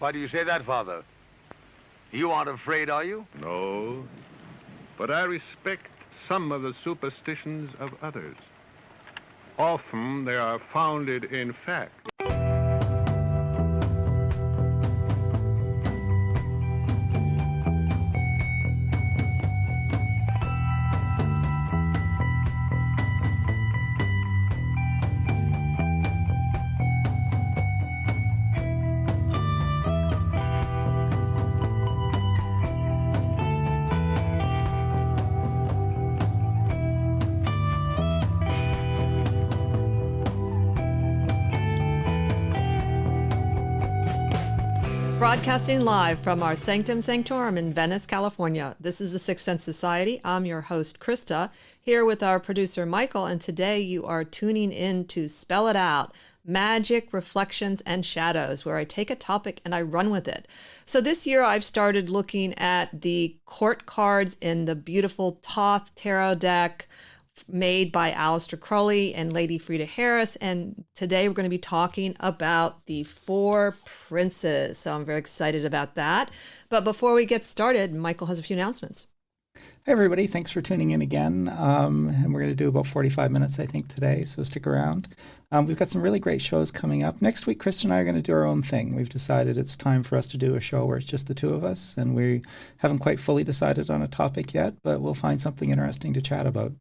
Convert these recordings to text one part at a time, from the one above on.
Why do you say that, Father? You aren't afraid, are you? No, but I respect some of the superstitions of others. Often they are founded in fact. Broadcasting live from our Sanctum Sanctorum in Venice, California. This is the Sixth Sense Society. I'm your host, Krista, here with our producer, Michael, and today you are tuning in to Spell It Out, Magic, Reflections, and Shadows, where I take a topic and I run with it. So this year I've started looking at the court cards in the beautiful Thoth Tarot deck made by Aleister Crowley and Lady Frida Harris. And today we're going to be talking about the Four Princes. So I'm very excited about that. But before we get started, Michael has a few announcements. Hey, everybody. Thanks for tuning in again. And we're going to do about 45 minutes, I think, today. So stick around. We've got some really great shows coming up. Next week, Krista and I are going to do our own thing. We've decided it's time for us to do a show where it's just the two of us. And we haven't quite fully decided on a topic yet, but we'll find something interesting to chat about.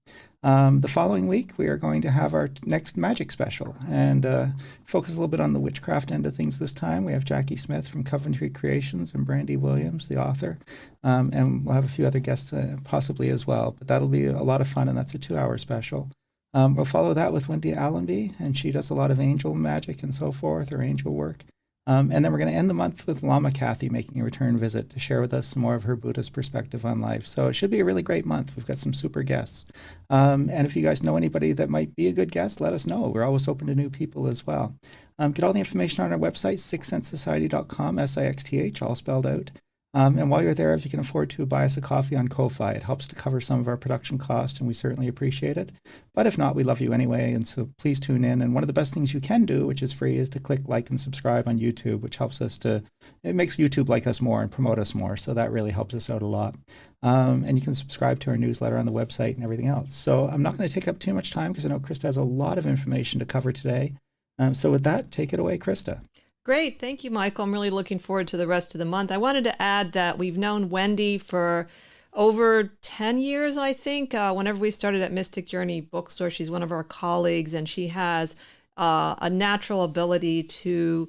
The following week, we are going to have our next Magic special and focus a little bit on the witchcraft end of things this time. We have Jackie Smith from Coventry Creations and Brandy Williams, the author. And we'll have a few other guests possibly as well. But that'll be a lot of fun, and that's a 2-hour special. We'll follow that with Wendy Allenby, and she does a lot of angel magic and so forth, or angel work. And then we're going to end the month with Lama Kathy making a return visit to share with us some more of her Buddhist perspective on life. So it should be a really great month. We've got some super guests. And if you guys know anybody that might be a good guest, let us know. We're always open to new people as well. Get all the information on our website, sixthsensesociety.com, SIXTH, all spelled out. And while you're there, if you can afford to, buy us a coffee on Ko-Fi. It helps to cover some of our production costs, and we certainly appreciate it. But if not, we love you anyway, and so please tune in. And one of the best things you can do, which is free, is to click like and subscribe on YouTube, which helps us it makes YouTube like us more and promote us more. So that really helps us out a lot. And you can subscribe to our newsletter on the website and everything else. So I'm not going to take up too much time because I know Krista has a lot of information to cover today. So with that, take it away, Krista. Great. Thank you, Michael. I'm really looking forward to the rest of the month. I wanted to add that we've known Wendy for over 10 years, I think. Whenever we started at Mystic Journey Bookstore, she's one of our colleagues, and she has a natural ability to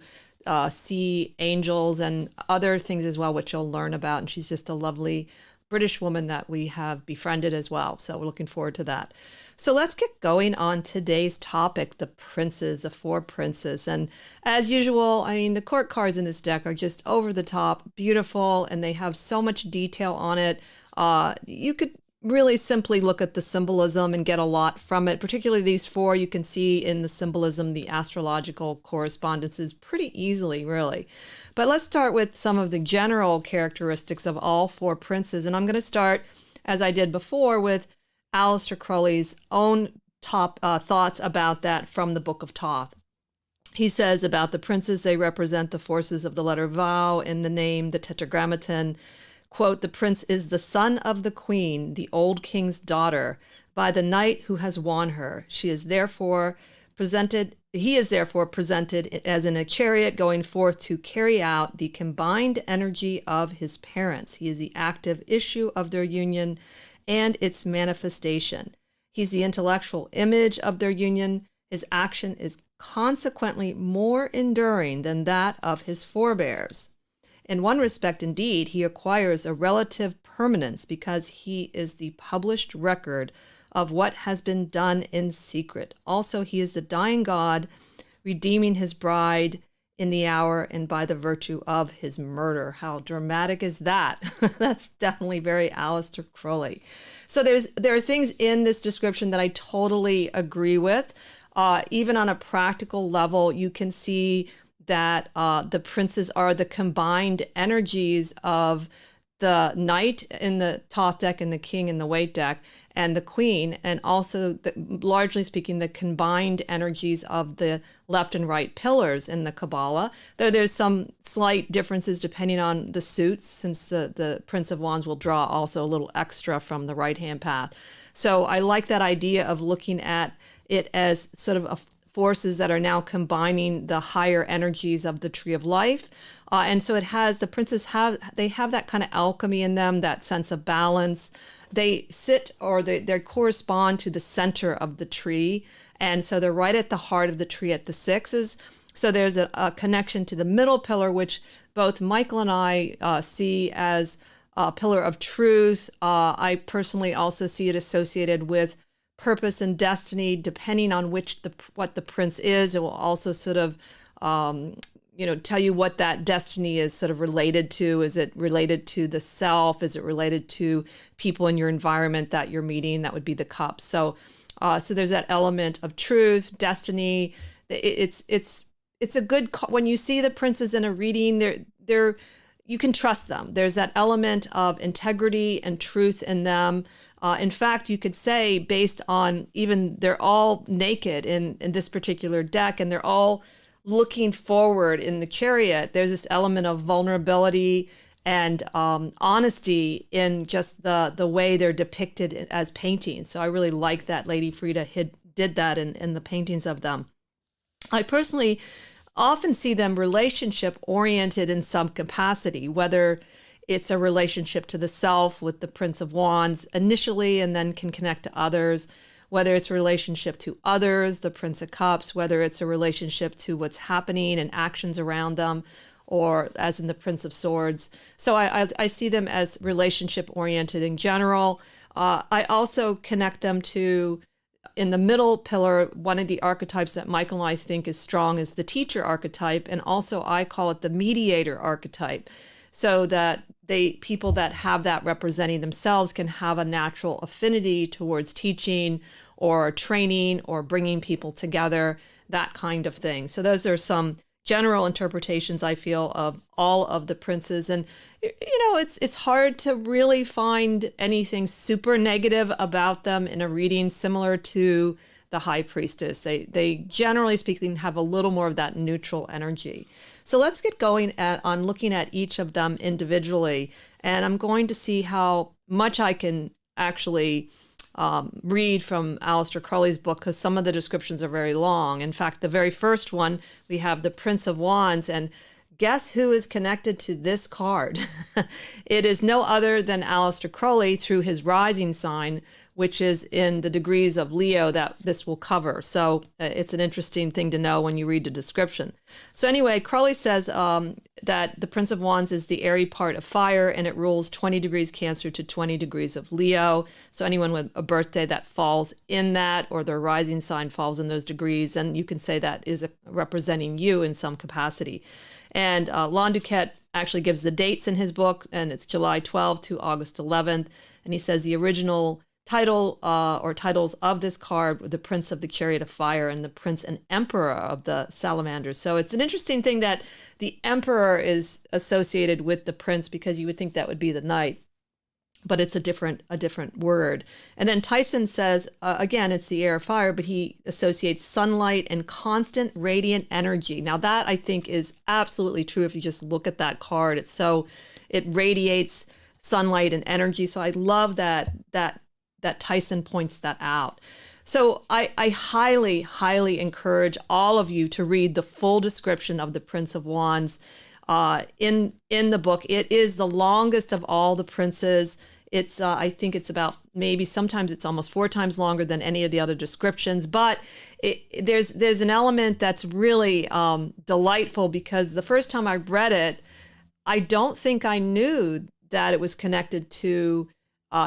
see angels and other things as well, which you'll learn about. And she's just a lovely British woman that we have befriended as well. So we're looking forward to that. So let's get going on today's topic, the princes, the four princes. And as usual, I mean, the court cards in this deck are just over the top, beautiful, and they have so much detail on it. You could really simply look at the symbolism and get a lot from it. Particularly these four, you can see in the symbolism, the astrological correspondences pretty easily, really. But let's start with some of the general characteristics of all four princes. And I'm going to start, as I did before, with Aleister Crowley's own top thoughts about that from the Book of Thoth. He says about the princes, they represent the forces of the letter Vau in the name, the tetragrammaton. Quote, the prince is the son of the queen, the old king's daughter, by the knight who has won her. He is therefore presented as in a chariot going forth to carry out the combined energy of his parents. He is the active issue of their union and its manifestation. He's the intellectual image of their union. His action is consequently more enduring than that of his forebears. In one respect, indeed, he acquires a relative permanence because he is the published record of what has been done in secret. Also, he is the dying God, redeeming his bride in the hour and by the virtue of his murder. How dramatic is that? That's definitely very Aleister Crowley. So there are things in this description that I totally agree with. Even on a practical level, you can see that the princes are the combined energies of the knight in the Thoth deck and the king in the Waite deck and the queen, and also, largely speaking, the combined energies of the left and right pillars in the Kabbalah, though there's some slight differences depending on the suits, since the Prince of Wands will draw also a little extra from the right-hand path. So I like that idea of looking at it as sort of forces that are now combining the higher energies of the Tree of Life. And so the princes have that kind of alchemy in them, that sense of balance. They sit, or they correspond to the center of the tree. And so they're right at the heart of the tree at the sixes. So there's a connection to the middle pillar, which both Michael and I see as a pillar of truth. I personally also see it associated with purpose and destiny, depending on what the prince is. It will also sort of tell you what that destiny is sort of related to. Is it related to the self? Is it related to people in your environment that you're meeting? That would be the cup. So there's that element of truth, destiny. It's a good when you see the princes in a reading. They're you can trust them. There's that element of integrity and truth in them. In fact, you could say, based on even they're all naked in this particular deck, and they're all looking forward in the Chariot. There's this element of vulnerability and honesty in just the way they're depicted as paintings. So I really like that Lady Frida did that in the paintings of them. I personally often see them relationship oriented in some capacity, whether it's a relationship to the self with the Prince of Wands initially and then can connect to others, whether it's a relationship to others, the Prince of Cups, whether it's a relationship to what's happening and actions around them, or as in the Prince of Swords. So I see them as relationship oriented in general. I also connect them to, in the middle pillar, one of the archetypes that Michael and I think is strong is the teacher archetype, and also I call it the mediator archetype, so that people that have that representing themselves can have a natural affinity towards teaching or training or bringing people together, that kind of thing. So those are some general interpretations I feel of all of the princes. And it's hard to really find anything super negative about them in a reading, similar to the High Priestess. They generally speaking have a little more of that neutral energy. So let's get going on looking at each of them individually. And I'm going to see how much I can actually read from Aleister Crowley's book, because some of the descriptions are very long. In fact, the very first one, we have the Prince of Wands, and guess who is connected to this card? It is no other than Aleister Crowley through his rising sign, which is in the degrees of Leo that this will cover. So it's an interesting thing to know when you read the description. So anyway, Crowley says that the Prince of Wands is the airy part of fire, and it rules 20 degrees Cancer to 20 degrees of Leo. So anyone with a birthday that falls in that, or their rising sign falls in those degrees, and you can say that is representing you in some capacity. And Landuquette actually gives the dates in his book, and it's July 12th to August 11th. And he says the original title or titles of this card were the Prince of the Chariot of Fire and the Prince and Emperor of the Salamanders. So it's an interesting thing that the Emperor is associated with the Prince, because you would think that would be the Knight, but it's a different word. And then Tyson says, again, it's the air of fire, but he associates sunlight and constant radiant energy. Now that I think is absolutely true. If you just look at that card, it radiates sunlight and energy. So I love that Tyson points that out. So I highly, highly encourage all of you to read the full description of the Prince of Wands in the book. It is the longest of all the princes. It's I think it's about, maybe sometimes it's almost 4 times longer than any of the other descriptions, but there's an element that's really delightful, because the first time I read it, I don't think I knew that it was connected to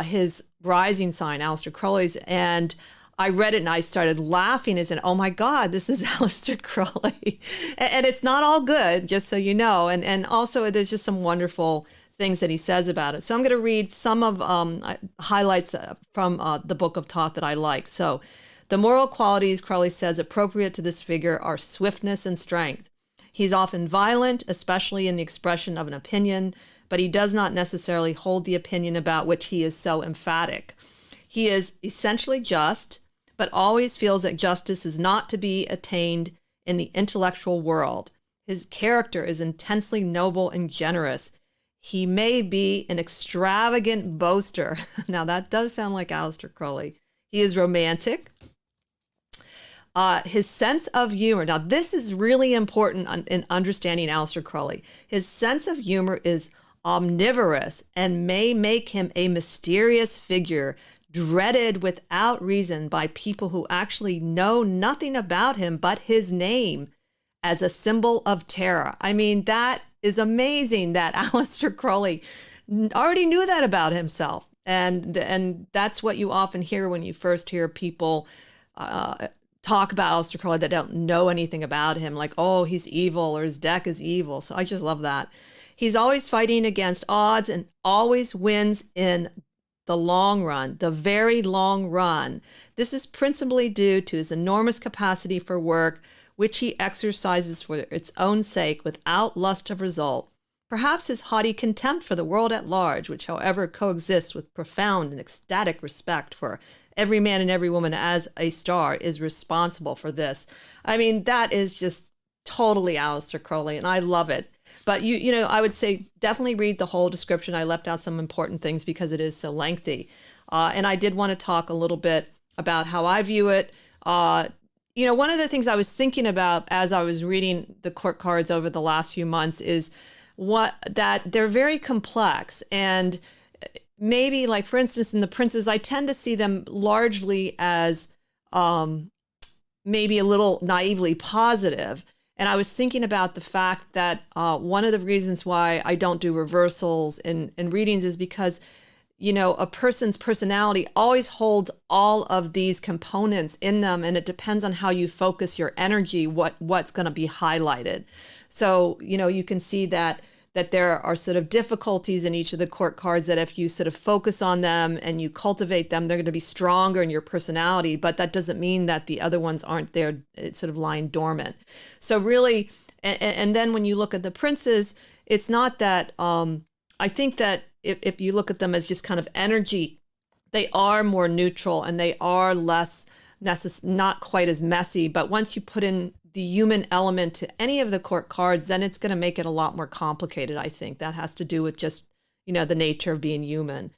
his rising sign, Aleister Crowley's, and I read it and I started laughing as in, oh my God, this is Aleister Crowley. And it's not all good, just so you know. And also there's just some wonderful things that he says about it. So I'm going to read some of highlights from the Book of Thoth that I like. So the moral qualities, Crowley says, appropriate to this figure are swiftness and strength. He's often violent, especially in the expression of an opinion, but he does not necessarily hold the opinion about which he is so emphatic. He is essentially just, but always feels that justice is not to be attained in the intellectual world. His character is intensely noble and generous. He may be an extravagant boaster. Now, that does sound like Aleister Crowley. He is romantic. His sense of humor. Now, this is really important in understanding Aleister Crowley. His sense of humor is omnivorous and may make him a mysterious figure, dreaded without reason by people who actually know nothing about him but his name as a symbol of terror. I mean, that is amazing that Aleister Crowley already knew that about himself. And that's what you often hear when you first hear people talk about Aleister Crowley that don't know anything about him, like, oh, he's evil or his deck is evil. So I just love that. He's always fighting against odds and always wins in the long run, the very long run. This is principally due to his enormous capacity for work, which he exercises for its own sake without lust of result. Perhaps his haughty contempt for the world at large, which, however, coexists with profound and ecstatic respect for every man and every woman as a star, is responsible for this. I mean, that is just totally Aleister Crowley, and I love it. But you know, I would say definitely read the whole description. I left out some important things because it is so lengthy. And I did want to talk a little bit about how I view it. You know, one of the things I was thinking about as I was reading the court cards over the last few months is that they're very complex. And maybe, like, for instance, in the princes, I tend to see them largely as maybe a little naively positive. And I was thinking about the fact that one of the reasons why I don't do reversals in readings is because, you know, a person's personality always holds all of these components in them, and it depends on how you focus your energy, what's going to be highlighted. So, you know, you can see that there are sort of difficulties in each of the court cards that if you sort of focus on them and you cultivate them, they're going to be stronger in your personality, but that doesn't mean that the other ones aren't there. It's sort of lying dormant. So really, and then when you look at the princes, it's not that, I think that if you look at them as just kind of energy, they are more neutral and they are less not quite as messy. But once you put in the human element to any of the court cards, then it's going to make it a lot more complicated. I think that has to do with just, you know, the nature of being human.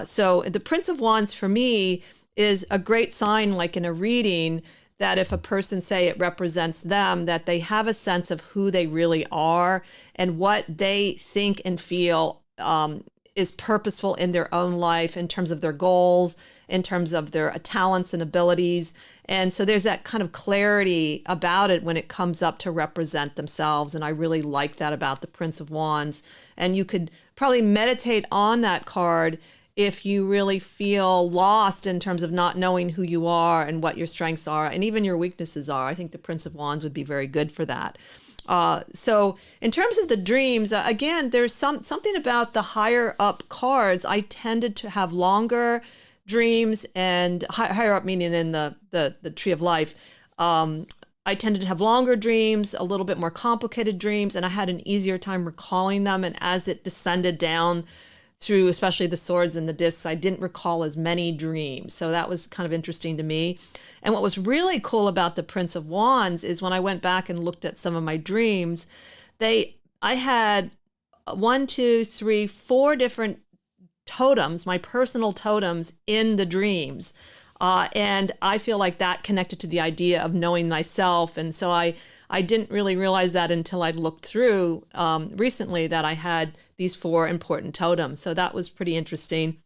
So the Prince of Wands for me is a great sign, like in a reading, that if a person, say it represents them, that they have a sense of who they really are and what they think and feel is purposeful in their own life in terms of their goals, in terms of their talents and abilities. And so there's that kind of clarity about it when it comes up to represent themselves. And I really like that about the Prince of Wands. And you could probably meditate on that card if you really feel lost in terms of not knowing who you are and what your strengths are and even your weaknesses are. I think the Prince of Wands would be very good for that. So in terms of the dreams, again, there's something about the higher up cards. I tended to have longer dreams, and higher up meaning in the tree of life. I tended to have longer dreams, a little bit more complicated dreams, and I had an easier time recalling them. And as it descended down through, especially the swords and the discs, I didn't recall as many dreams. So that was kind of interesting to me. And what was really cool about the Prince of Wands is when I went back and looked at some of my dreams, I had 4 different totems, my personal totems in the dreams. And I feel like that connected to the idea of knowing myself. And so I didn't really realize that until I looked through recently that I had these 4 important totems. So that was pretty interesting.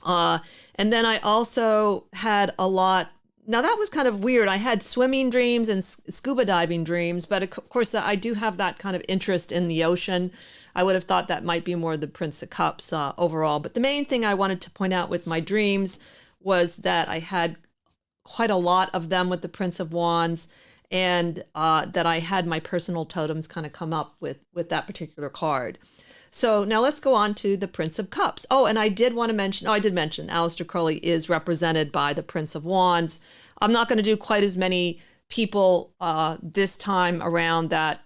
And then I also had a lot. Now that was kind of weird. I had swimming dreams and scuba diving dreams, but of course I do have that kind of interest in the ocean. I would have thought that might be more the Prince of Cups overall. But the main thing I wanted to point out with my dreams was that I had quite a lot of them with the Prince of Wands, and that I had my personal totems kind of come up with that particular card. So now let's go on to the Prince of Cups. Oh, and I did want to mention, I did mention Aleister Crowley is represented by the Prince of Wands. I'm not going to do quite as many people this time around that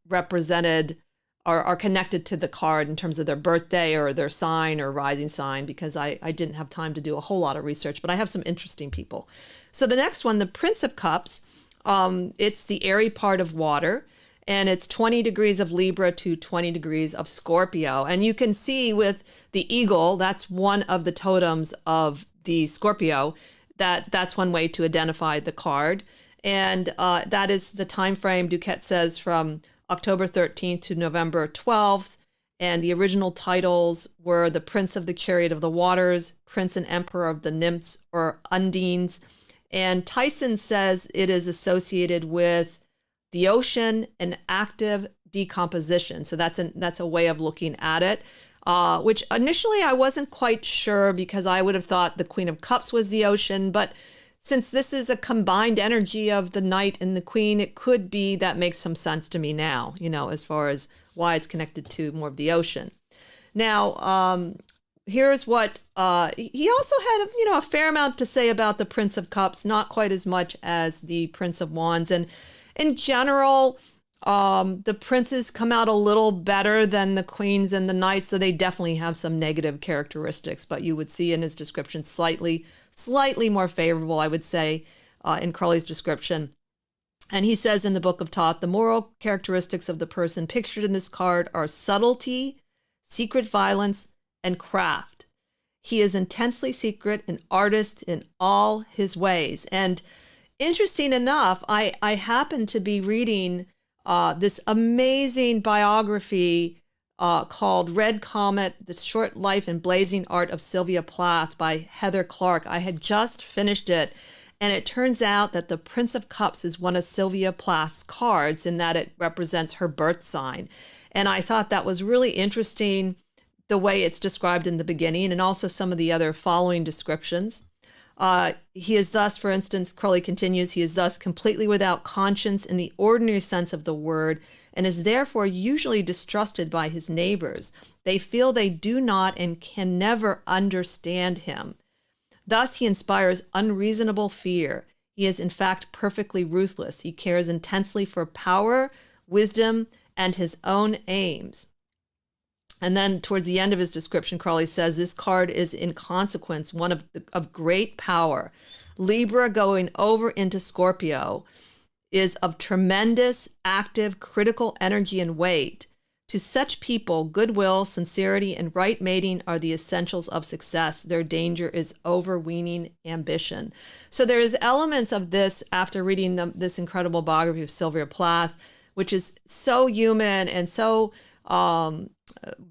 represented are connected to the card in terms of their birthday or their sign or rising sign, because I didn't have time to do a whole lot of research, but I have some interesting people. So the next one, the Prince of Cups, it's the airy part of water, and it's 20 degrees of Libra to 20 degrees of Scorpio. And you can see with the eagle, that's one of the totems of the Scorpio, that's one way to identify the card. And that is the time frame, Duquette says, from October 13th to November 12th. And the original titles were the Prince of the Chariot of the Waters, Prince and Emperor of the Nymphs or Undines. And Tyson says it is associated with the ocean and active decomposition. So that's a way of looking at it, which initially I wasn't quite sure, because I would have thought the Queen of Cups was the ocean. But since this is a combined energy of the Knight and the Queen, it could be that makes some sense to me now, as far as why it's connected to more of the ocean. Now, here's what he also had, a fair amount to say about the Prince of Cups, not quite as much as the Prince of Wands. And in general, the princes come out a little better than the queens and the knights, so they definitely have some negative characteristics. But you would see in his description slightly more favorable, I would say, in Crowley's description. And he says in the Book of Thoth, the moral characteristics of the person pictured in this card are subtlety, secret violence, and craft. He is intensely secret, an artist in all his ways. And interesting enough, I happened to be reading this amazing biography called Red Comet, The Short Life and Blazing Art of Sylvia Plath by Heather Clark. I had just finished it, and it turns out that the Prince of Cups is one of Sylvia Plath's cards in that it represents her birth sign. And I thought that was really interesting, the way it's described in the beginning, and also some of the other following descriptions. He is thus, for instance, Crowley continues, he is thus completely without conscience in the ordinary sense of the word, and is therefore usually distrusted by his neighbors. They feel they do not and can never understand him. Thus he inspires unreasonable fear. He is in fact perfectly ruthless. He cares intensely for power, wisdom, and his own aims. And then towards the end of his description, Crowley says, this card is in consequence one of great power. Libra going over into Scorpio is of tremendous, active, critical energy and weight. To such people, goodwill, sincerity, and right mating are the essentials of success. Their danger is overweening ambition. So there's elements of this after reading this incredible biography of Sylvia Plath, which is so human and so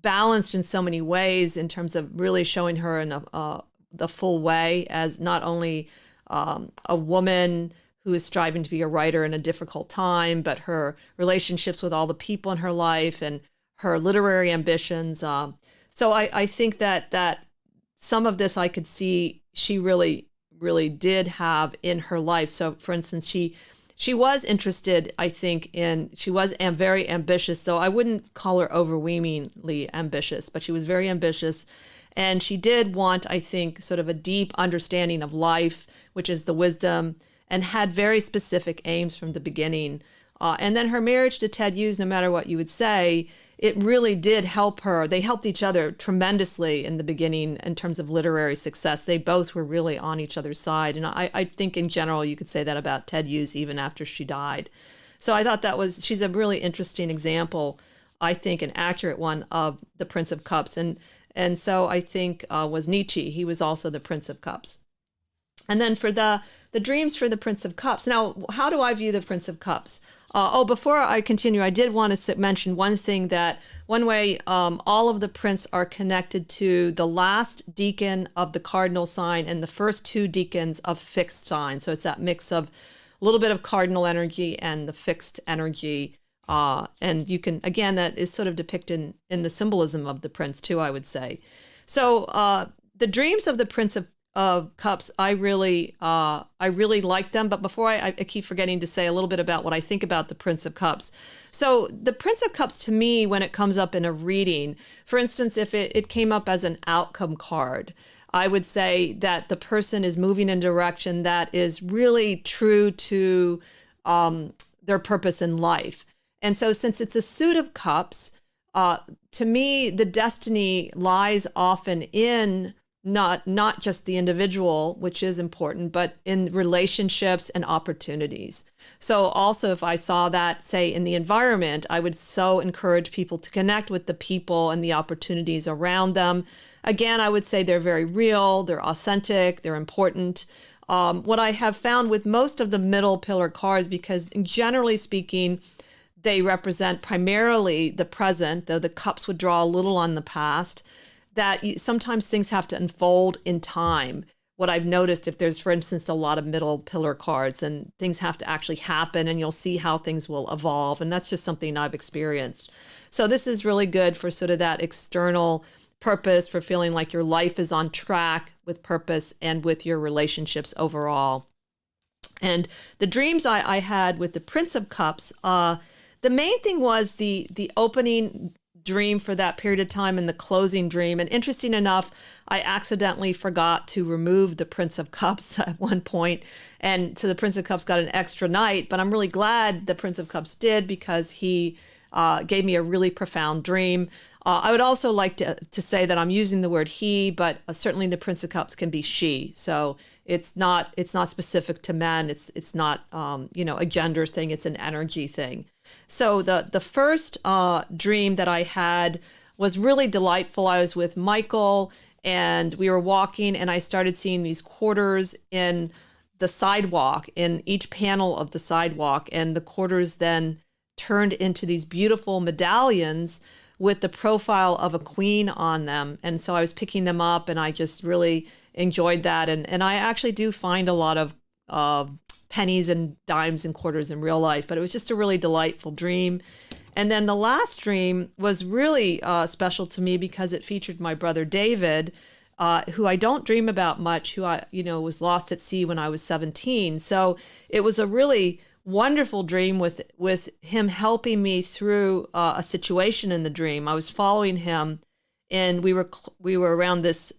balanced in so many ways, in terms of really showing her in the full way as not only a woman who is striving to be a writer in a difficult time, but her relationships with all the people in her life and her literary ambitions. So I think that some of this I could see she really did have in her life. So for instance, she was interested, I think, she was very ambitious, though I wouldn't call her overwhelmingly ambitious, but she was very ambitious. And she did want, I think, sort of a deep understanding of life, which is the wisdom, and had very specific aims from the beginning. And then her marriage to Ted Hughes, no matter what you would say, it really did help her. They helped each other tremendously in the beginning in terms of literary success. They both were really on each other's side. And I think in general, you could say that about Ted Hughes even after she died. So I thought she's a really interesting example, I think an accurate one, of the Prince of Cups. And so I think was Nietzsche. He was also the Prince of Cups. And then for the dreams for the Prince of Cups. Now, how do I view the Prince of Cups? Before I continue, I did want to mention one thing, that one way all of the prints are connected to the last decan of the cardinal sign and the first two decans of fixed sign. So it's that mix of a little bit of cardinal energy and the fixed energy. And you can, again, that is sort of depicted in the symbolism of the prince too, I would say. So the dreams of the Prince of Cups, I really like them. But before I keep forgetting to say a little bit about what I think about the Prince of Cups. So the Prince of Cups, to me, when it comes up in a reading, for instance, if it came up as an outcome card, I would say that the person is moving in a direction that is really true to their purpose in life. And so since it's a suit of cups, to me, the destiny lies often in not just the individual, which is important, but in relationships and opportunities. So also, if I saw that, say, in the environment, I would so encourage people to connect with the people and the opportunities around them. Again, I would say they're very real, they're authentic, they're important. What I have found with most of the middle pillar cards, because generally speaking, they represent primarily the present, though the cups would draw a little on the past, that sometimes things have to unfold in time. What I've noticed, if there's, for instance, a lot of middle pillar cards, and things have to actually happen, and you'll see how things will evolve. And that's just something I've experienced. So this is really good for sort of that external purpose, for feeling like your life is on track with purpose and with your relationships overall. And the dreams I had with the Prince of Cups, the main thing was the opening dream for that period of time and the closing dream. And interesting enough, I accidentally forgot to remove the Prince of Cups at one point. And so the Prince of Cups got an extra night, but I'm really glad the Prince of Cups did, because he gave me a really profound dream. I would also like to say that I'm using the word he, but certainly the Prince of Cups can be she. So it's not specific to men. It's not a gender thing. It's an energy thing. So the first dream that I had was really delightful. I was with Michael, and we were walking, and I started seeing these quarters in the sidewalk, in each panel of the sidewalk, and the quarters then turned into these beautiful medallions with the profile of a queen on them. And so I was picking them up, and I just really enjoyed that. And I actually do find a lot of pennies and dimes and quarters in real life, but it was just a really delightful dream. And then the last dream was really special to me, because it featured my brother David, who I don't dream about much, who was lost at sea when I was 17. So it was a really wonderful dream with him helping me through a situation in the dream. I was following him, and we were around this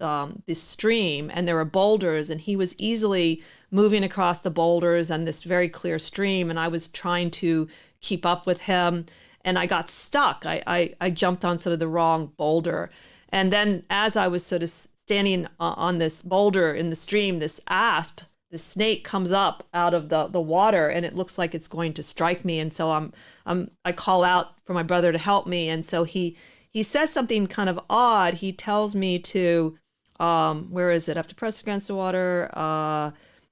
stream, and there were boulders, and he was easily moving across the boulders and this very clear stream, and I was trying to keep up with him, and I got stuck. I jumped on sort of the wrong boulder, and then as I was sort of standing on this boulder in the stream, this snake comes up out of the water, and it looks like it's going to strike me. And so I call out for my brother to help me. And so he says something kind of odd. He tells me to, where is it? I have to press against the water.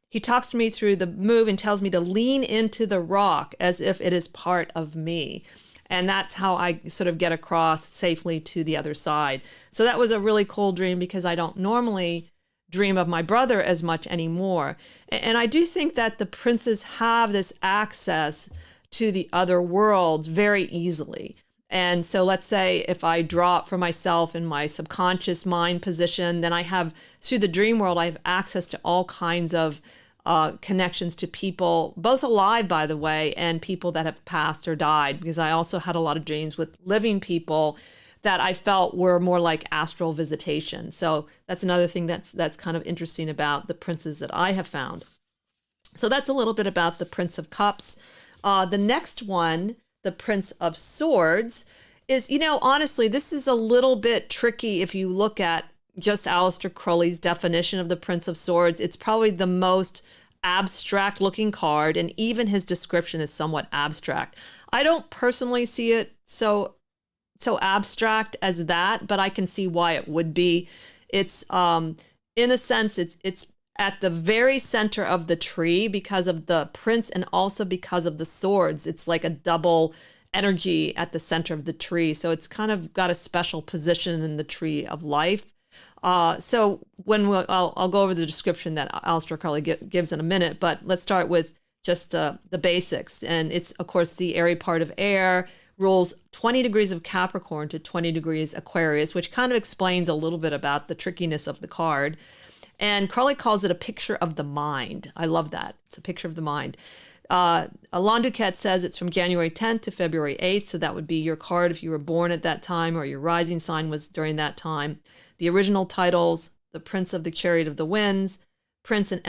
He talks to me through the move and tells me to lean into the rock as if it is part of me. And that's how I sort of get across safely to the other side. So that was a really cool dream, because I don't normally dream of my brother as much anymore. And I do think that the princes have this access to the other worlds very easily. And so let's say if I draw it for myself in my subconscious mind position, then I have, through the dream world, I have access to all kinds of connections to people, both alive, by the way, and people that have passed or died, because I also had a lot of dreams with living people that I felt were more like astral visitation. So that's another thing that's kind of interesting about the princes that I have found. So that's a little bit about the Prince of Cups. The next one, the Prince of Swords, is, honestly, this is a little bit tricky if you look at just Aleister Crowley's definition of the Prince of Swords. It's probably the most abstract looking card, and even his description is somewhat abstract. I don't personally see it so abstract as that, but I can see why it would be. It's in a sense, it's at the very center of the tree because of the prince, and also because of the swords. It's like a double energy at the center of the tree. So it's kind of got a special position in the tree of life. So I'll go over the description that Aleister Crowley gives in a minute, but let's start with just the basics. And it's, of course, the airy part of air, rules 20 degrees of Capricorn to 20 degrees Aquarius, which kind of explains a little bit about the trickiness of the card. And Crowley calls it a picture of the mind. I love that. It's a picture of the mind. Alain Duquette says it's from January 10th to February 8th. So that would be your card if you were born at that time, or your rising sign was during that time. The original titles: the Prince of the Chariot of the Winds, Prince and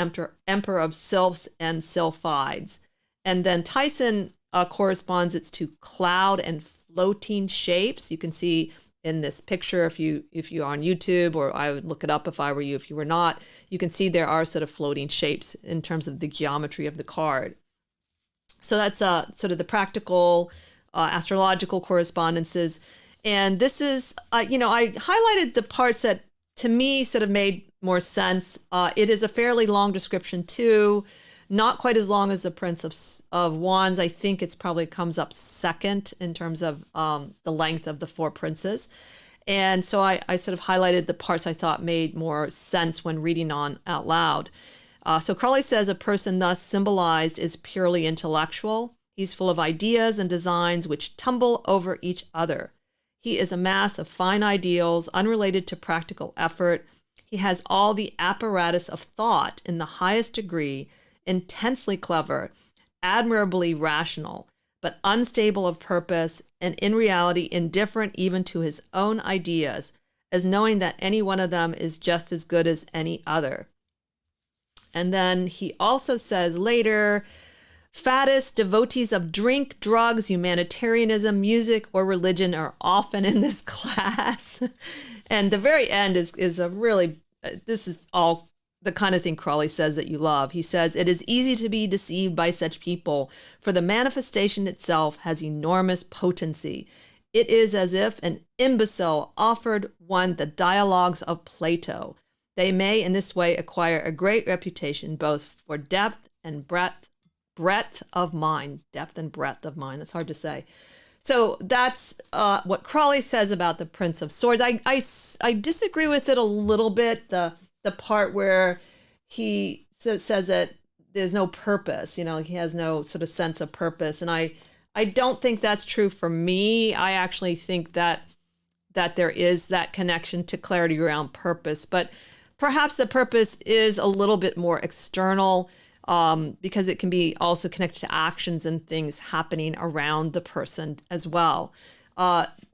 Emperor of Sylphs and Sylphides. And then Tyson corresponds it's to cloud and floating shapes. You can see in this picture, if you're on YouTube, or I would look it up if I were you, if you were not, you can see there are sort of floating shapes in terms of the geometry of the card. So that's sort of the practical astrological correspondences. And this is, I highlighted the parts that to me sort of made more sense. It is a fairly long description too, not quite as long as the Prince of Wands. I think it's probably comes up second in terms of the length of the four princes. And so I sort of highlighted the parts I thought made more sense when reading on out loud. So Crowley says a person thus symbolized is purely intellectual. He's full of ideas and designs which tumble over each other. He is a mass of fine ideals unrelated to practical effort. He has all the apparatus of thought in the highest degree, intensely clever, admirably rational, but unstable of purpose, and in reality indifferent even to his own ideas, as knowing that any one of them is just as good as any other. And then he also says later, faddists, devotees of drink, drugs, humanitarianism, music, or religion are often in this class. And the very end is a really, this is all the kind of thing Crowley says that you love. He says, it is easy to be deceived by such people, for the manifestation itself has enormous potency. It is as if an imbecile offered one the dialogues of Plato. They may in this way acquire a great reputation both for depth and breadth of mind. Depth and breadth of mind. That's hard to say. So that's what Crowley says about the Prince of Swords. I disagree with it a little bit. The part where he says that there's no purpose. He has no sort of sense of purpose, and I don't think that's true for me. I actually think that there is that connection to clarity around purpose, but perhaps the purpose is a little bit more external, because it can be also connected to actions and things happening around the person as well.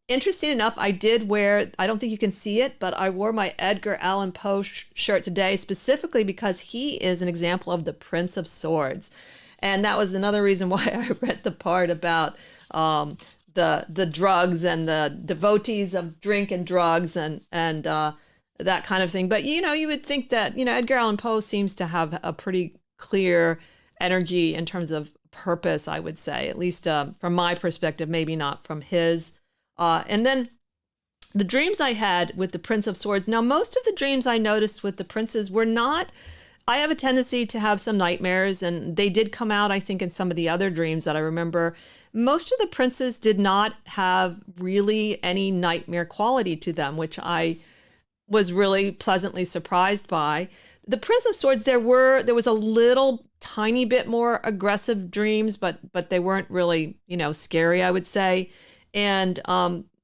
Interesting enough, I did wear, I don't think you can see it, but I wore my Edgar Allan Poe shirt today specifically because he is an example of the Prince of Swords. And that was another reason why I read the part about the drugs and the devotees of drink and drugs and that kind of thing. But, you would think that, Edgar Allan Poe seems to have a pretty clear energy in terms of purpose, I would say, at least from my perspective, maybe not from his. And then the dreams I had with the Prince of Swords. Now, most of the dreams I noticed with the princes were not, I have a tendency to have some nightmares, and they did come out, I think, in some of the other dreams that I remember. Most of the princes did not have really any nightmare quality to them, which I was really pleasantly surprised by. The Prince of Swords, there was a little tiny bit more aggressive dreams, but they weren't really, scary, I would say. And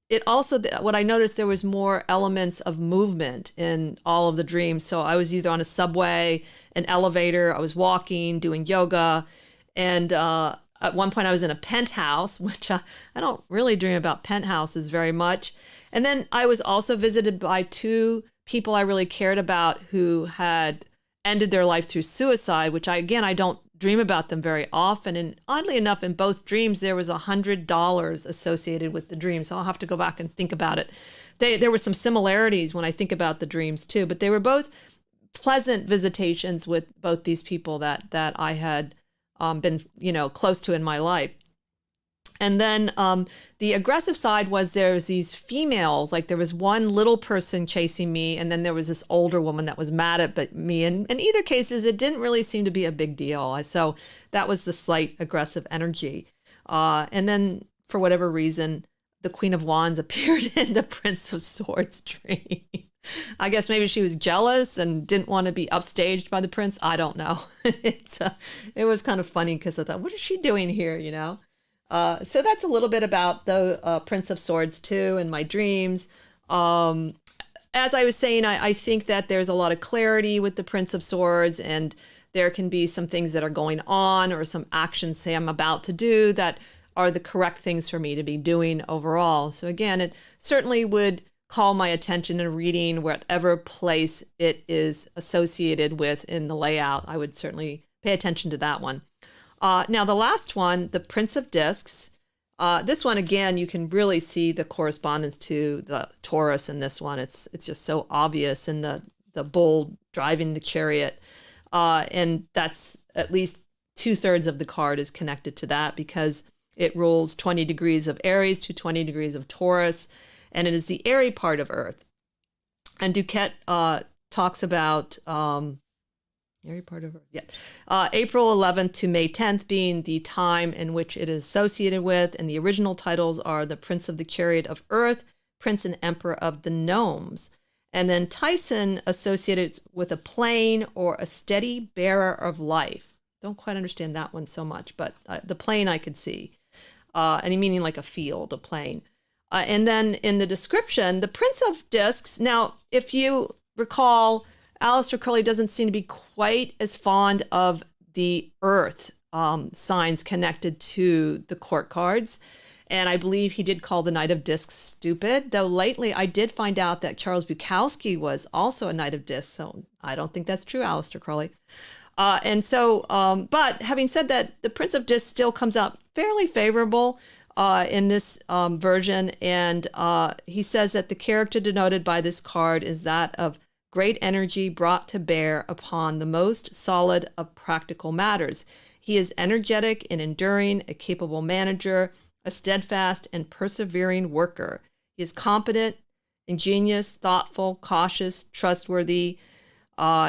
it also, what I noticed, there was more elements of movement in all of the dreams. So I was either on a subway, an elevator, I was walking, doing yoga. And at one point I was in a penthouse, which I don't really dream about penthouses very much. And then I was also visited by two people I really cared about who had ended their life through suicide, which I don't dream about them very often. And oddly enough, in both dreams, there was $100 associated with the dream. So I'll have to go back and think about it. There were some similarities when I think about the dreams too, but they were both pleasant visitations with both these people that I had been, close to in my life. And then the aggressive side was there's these females, like there was one little person chasing me, and then there was this older woman that was mad at me. And in either cases, it didn't really seem to be a big deal. So that was the slight aggressive energy. And then for whatever reason, the Queen of Wands appeared in the Prince of Swords dream. I guess maybe she was jealous and didn't want to be upstaged by the prince. I don't know. It was kind of funny because I thought, what is she doing here, So that's a little bit about the Prince of Swords too in my dreams. As I was saying, I think that there's a lot of clarity with the Prince of Swords, and there can be some things that are going on or some actions, say, I'm about to do that are the correct things for me to be doing overall. So again, it certainly would call my attention in reading whatever place it is associated with in the layout. I would certainly pay attention to that one. Now, the last one, the Prince of Discs. This one, again, you can really see the correspondence to the Taurus in this one. It's just so obvious in the bull driving the chariot. And that's at least 2/3 of the card is connected to that because it rules 20 degrees of Aries to 20 degrees of Taurus, and it is the airy part of Earth. And Duquette talks about airy part of Earth, yeah, April 11th to May 10th being the time in which it is associated with, and the original titles are the Prince of the Chariot of Earth, Prince and Emperor of the Gnomes. And then Tyson associated with a plane or a steady bearer of life. Don't quite understand that one so much, but the plane I could see. And he meaning like a field, a plane. And then in the description, the Prince of Discs. Now, if you recall, Aleister Crowley doesn't seem to be quite as fond of the Earth signs connected to the court cards. And I believe he did call the Knight of Discs stupid, though lately I did find out that Charles Bukowski was also a Knight of Discs, so I don't think that's true, Aleister Crowley. But having said that, the Prince of Discs still comes out fairly favorable in this version, and he says that the character denoted by this card is that of great energy brought to bear upon the most solid of practical matters. He is energetic and enduring, a capable manager, a steadfast and persevering worker. He is competent, ingenious, thoughtful, cautious, trustworthy.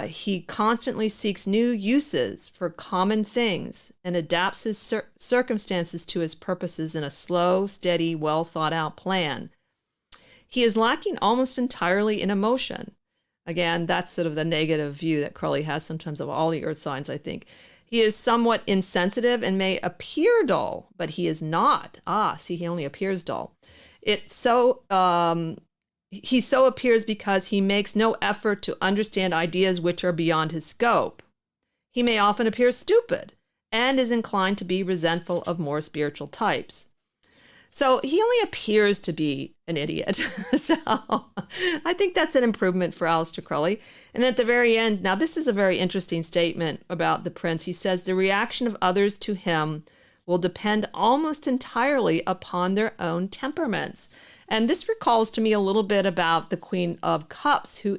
He constantly seeks new uses for common things and adapts his circumstances to his purposes in a slow, steady, well thought out plan. He is lacking almost entirely in emotion. Again, that's sort of the negative view that Crowley has sometimes of all the earth signs, I think. He is somewhat insensitive and may appear dull, but he is not. See, he only appears dull. He so appears because he makes no effort to understand ideas which are beyond his scope. He may often appear stupid and is inclined to be resentful of more spiritual types. So he only appears to be an idiot. So I think that's an improvement for Aleister Crowley. And at the very end, now this is a very interesting statement about the prince. He says, the reaction of others to him will depend almost entirely upon their own temperaments. And this recalls to me a little bit about the Queen of Cups, who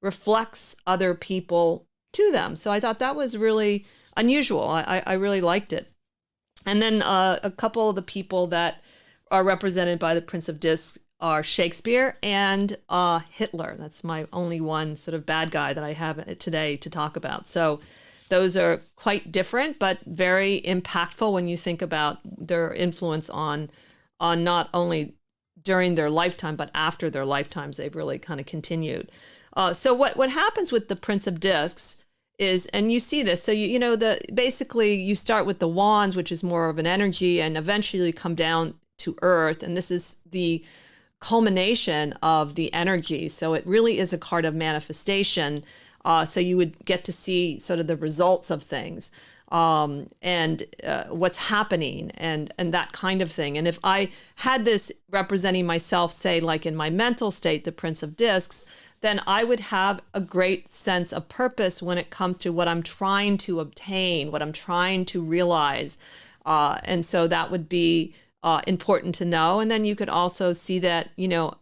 reflects other people to them. So I thought that was really unusual. I really liked it. And then a couple of the people that are represented by the Prince of Discs are Shakespeare and Hitler. That's my only one sort of bad guy that I have today to talk about. So those are quite different, but very impactful when you think about their influence on not only during their lifetime, but after their lifetimes, they've really kind of continued. So what happens with the Prince of Discs is, and you see this, so basically you start with the wands, which is more of an energy, and eventually come down to earth, and this is the culmination of the energy. So it really is a card of manifestation. So you would get to see sort of the results of things, and what's happening, and that kind of thing. And if I had this representing myself, say like in my mental state, the Prince of Discs, then I would have a great sense of purpose when it comes to what I'm trying to obtain, what I'm trying to realize. And so that would be important to know. And then you could also see that,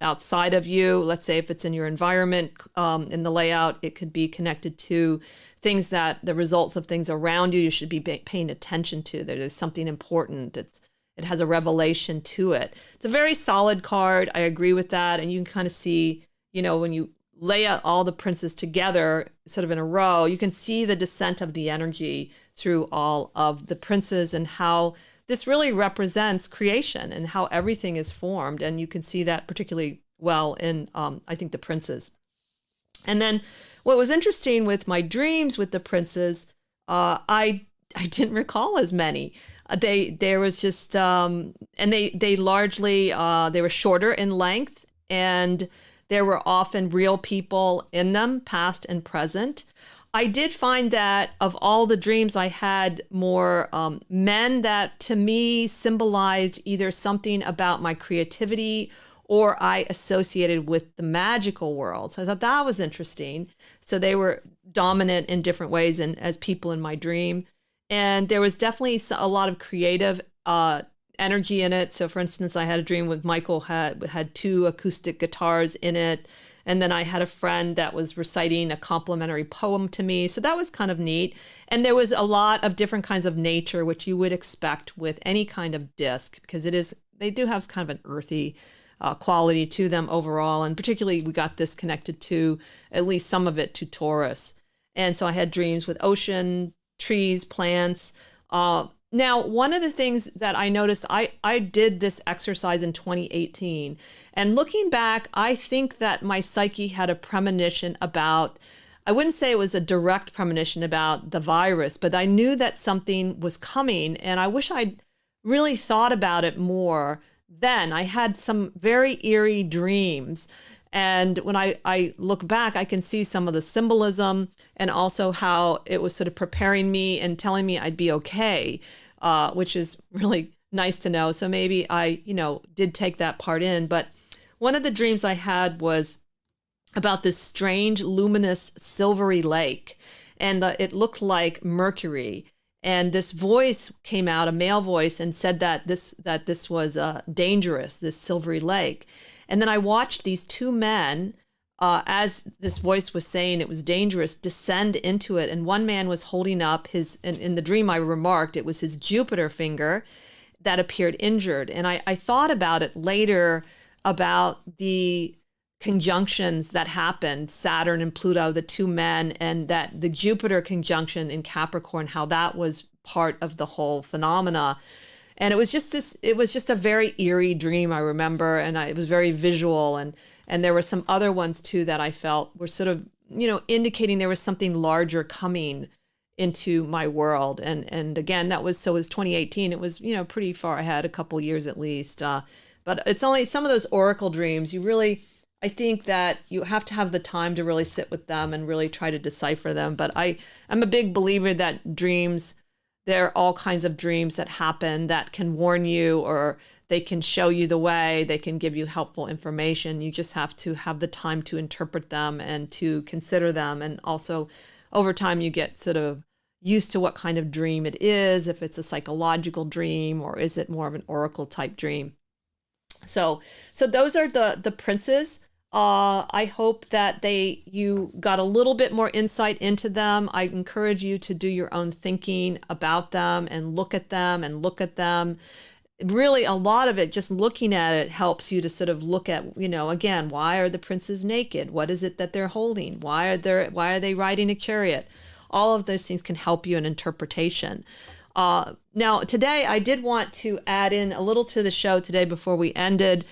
outside of you, let's say if it's in your environment, in the layout, it could be connected to things that the results of things around you should be paying attention to. There's something important. It has a revelation to it. It's a very solid card. I agree with that. And you can kind of see, when you lay out all the princes together sort of in a row, you can see the descent of the energy through all of the princes and how this really represents creation and how everything is formed. And you can see that particularly well in, I think, the princes. And then what was interesting with my dreams with the princes, I didn't recall as many. There was just, and they largely, they were shorter in length, and there were often real people in them, past and present. I did find that of all the dreams, I had more men that to me symbolized either something about my creativity or I associated with the magical world. So I thought that was interesting. So they were dominant in different ways and as people in my dream. And there was definitely a lot of creative energy in it. So for instance, I had a dream with Michael had two acoustic guitars in it. And then I had a friend that was reciting a complimentary poem to me. So that was kind of neat. And there was a lot of different kinds of nature, which you would expect with any kind of disc, because they do have kind of an earthy quality to them overall. And particularly we got this connected to, at least some of it, to Taurus. And so I had dreams with ocean, trees, plants. Now, one of the things that I noticed, I did this exercise in 2018. And looking back, I think that my psyche had a premonition about, I wouldn't say it was a direct premonition about the virus, but I knew that something was coming. And I wish I'd really thought about it more then. I had some very eerie dreams. And when I look back, I can see some of the symbolism and also how it was sort of preparing me and telling me I'd be okay, which is really nice to know. So maybe I, did take that part in. But one of the dreams I had was about this strange, luminous, silvery lake. And it looked like mercury. And this voice came out, a male voice, and said that this was dangerous, this silvery lake. And then I watched these two men, as this voice was saying it was dangerous, descend into it. And one man was holding up in the dream I remarked, it was his Jupiter finger that appeared injured. And I thought about it later, about the conjunctions that happened, Saturn and Pluto, the two men, and that the Jupiter conjunction in Capricorn, how that was part of the whole phenomena. And it was just a very eerie dream, I remember, and it was very visual. And there were some other ones too that I felt were sort of, indicating there was something larger coming into my world. And again, it was 2018. It was, pretty far ahead, a couple years at least. But it's only some of those oracle dreams. I think that you have to have the time to really sit with them and really try to decipher them. But I'm a big believer that dreams, there are all kinds of dreams that happen that can warn you, or they can show you the way, they can give you helpful information. You just have to have the time to interpret them and to consider them. And also over time, you get sort of used to what kind of dream it is, if it's a psychological dream or is it more of an oracle type dream. So those are the princes. I hope that you got a little bit more insight into them. I encourage you to do your own thinking about them and look at them. Really, a lot of it, just looking at it, helps you to sort of look at, again, why are the princes naked? What is it that they're holding? Why are they riding a chariot? All of those things can help you in interpretation. Now, today, I did want to add in a little to the show today before we ended.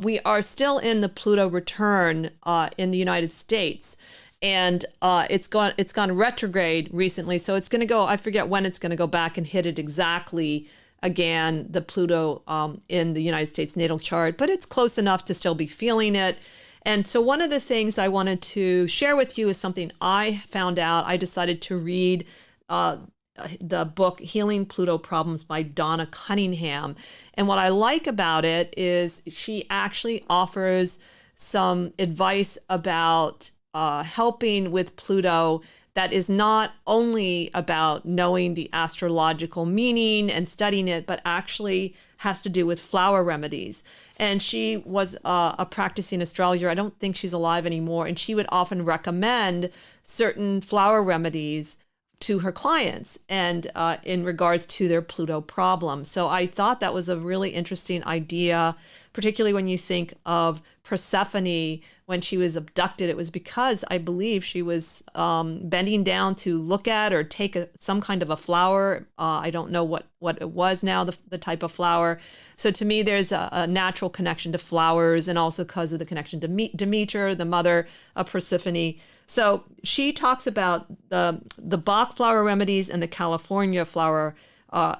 We are still in the Pluto return in the United States, and it's gone retrograde recently. So it's going to go, I forget when it's going to go back and hit it exactly again, the Pluto in the United States natal chart, but it's close enough to still be feeling it. And so one of the things I wanted to share with you is something I found out. I decided to read the book Healing Pluto Problems by Donna Cunningham. And what I like about it is she actually offers some advice about helping with Pluto that is not only about knowing the astrological meaning and studying it, but actually has to do with flower remedies. And she was a practicing astrologer. I don't think she's alive anymore. And she would often recommend certain flower remedies to her clients and in regards to their Pluto problem. So I thought that was a really interesting idea, particularly when you think of Persephone. When she was abducted, it was because I believe she was bending down to look at or take some kind of a flower. I don't know what it was now, the type of flower. So to me, there's a natural connection to flowers, and also because of the connection to Demeter, the mother of Persephone. So she talks about the Bach flower remedies and the California flower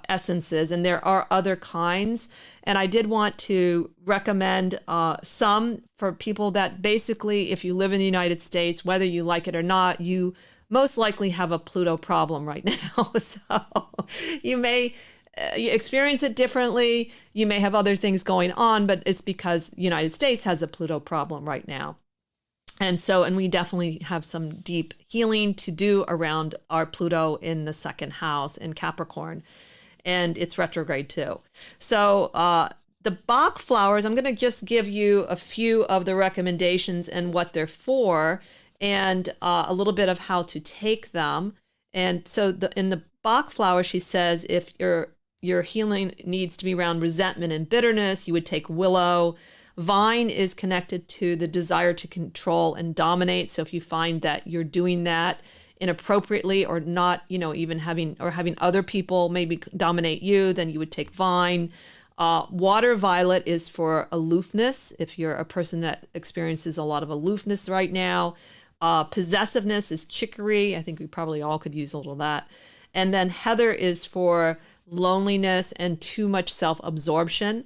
essences, and there are other kinds. And I did want to recommend some for people that basically, if you live in the United States, whether you like it or not, you most likely have a Pluto problem right now. So you may experience it differently. You may have other things going on, but it's because the United States has a Pluto problem right now. And we definitely have some deep healing to do around our Pluto in the second house in Capricorn, and it's retrograde too. So the Bach flowers, I'm going to just give you a few of the recommendations and what they're for, and a little bit of how to take them. And so in the Bach flower, she says if your healing needs to be around resentment and bitterness, you would take willow. Vine is connected to the desire to control and dominate. So if you find that you're doing that inappropriately or not, even having other people maybe dominate you, then you would take vine. Water violet is for aloofness. If you're a person that experiences a lot of aloofness right now. Possessiveness is chicory. I think we probably all could use a little of that. And then heather is for loneliness and too much self-absorption.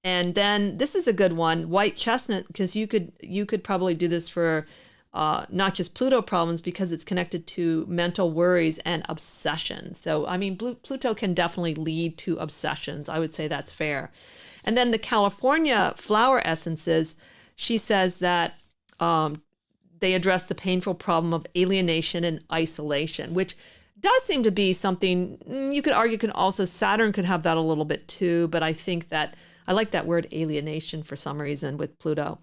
And then this is a good one, white chestnut, because you could probably do this for not just Pluto problems, because it's connected to mental worries and obsessions. So, I mean, Pluto can definitely lead to obsessions. I would say that's fair. And then the California flower essences, she says that they address the painful problem of alienation and isolation, which does seem to be something you could argue Saturn could have that a little bit too, but I think that I like that word alienation for some reason with Pluto.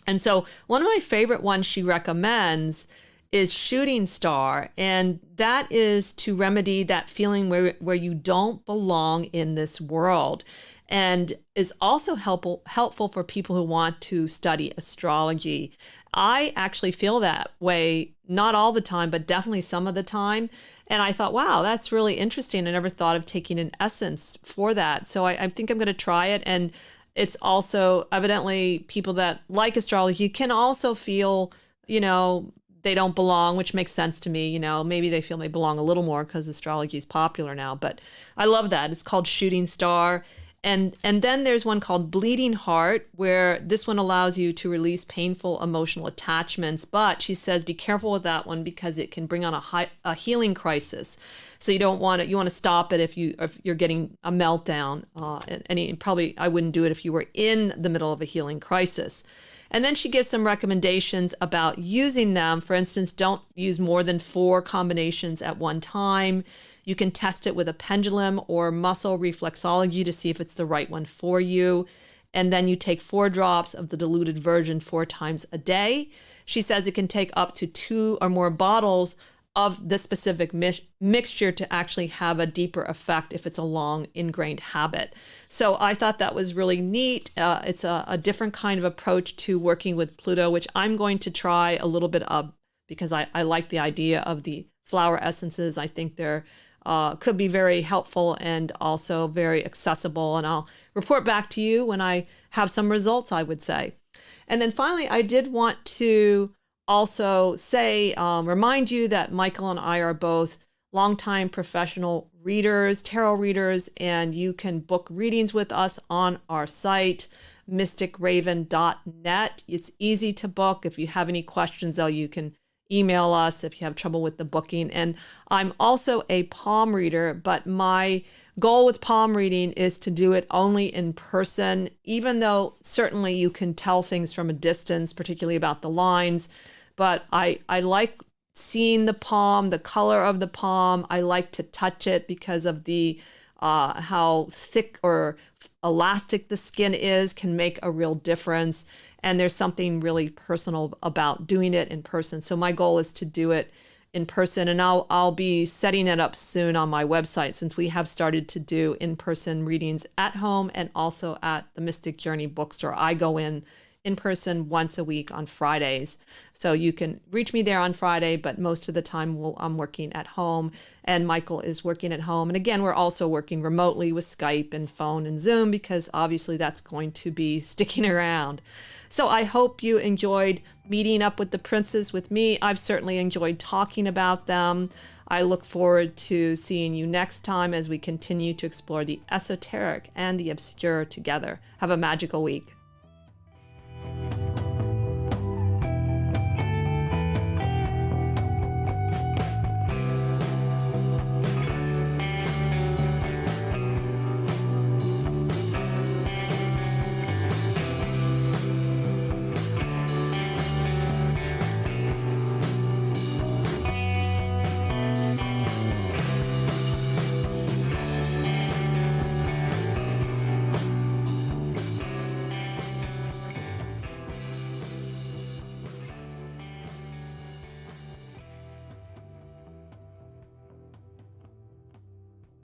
And so one of my favorite ones she recommends is shooting star. And that is to remedy that feeling where you don't belong in this world, and is also helpful for people who want to study astrology. I actually feel that way, not all the time, but definitely some of the time. And I thought, wow, that's really interesting. I never thought of taking an essence for that. So I think I'm going to try it. And it's also evidently people that like astrology can also feel, they don't belong, which makes sense to me. Maybe they feel they belong a little more because astrology is popular now. But I love that. It's called Shooting Star. And then there's one called Bleeding Heart, where this one allows you to release painful emotional attachments. But she says, be careful with that one because it can bring on a healing crisis. So you want to stop it if you're getting a meltdown. And probably I wouldn't do it if you were in the middle of a healing crisis. And then she gives some recommendations about using them. For instance, don't use more than 4 combinations at one time. You can test it with a pendulum or muscle reflexology to see if it's the right one for you. And then you take 4 drops of the diluted version 4 times a day. She says it can take up to 2 or more bottles of the specific mixture to actually have a deeper effect if it's a long ingrained habit. So I thought that was really neat. It's a different kind of approach to working with Pluto, which I'm going to try a little bit of because I like the idea of the flower essences. I think they're could be very helpful and also very accessible. And I'll report back to you when I have some results, I would say. And then finally, I did want to also say, remind you that Michael and I are both longtime professional readers, tarot readers, and you can book readings with us on our site, mysticraven.net. It's easy to book. If you have any questions, though, you can email us if you have trouble with the booking. And I'm also a palm reader, but my goal with palm reading is to do it only in person, even though certainly you can tell things from a distance, particularly about the lines. But I like seeing the palm, the color of the palm. I like to touch it because of the how thick or elastic the skin is can make a real difference. And there's something really personal about doing it in person. So my goal is to do it in person, and I'll be setting it up soon on my website, since we have started to do in-person readings at home and also at the Mystic Journey bookstore. I go in person once a week on Fridays. So you can reach me there on Friday, but most of the time I'm working at home, and Michael is working at home. And again, we're also working remotely with Skype and phone and Zoom, because obviously that's going to be sticking around. So I hope you enjoyed meeting up with the princes with me. I've certainly enjoyed talking about them. I look forward to seeing you next time as we continue to explore the esoteric and the obscure together. Have a magical week.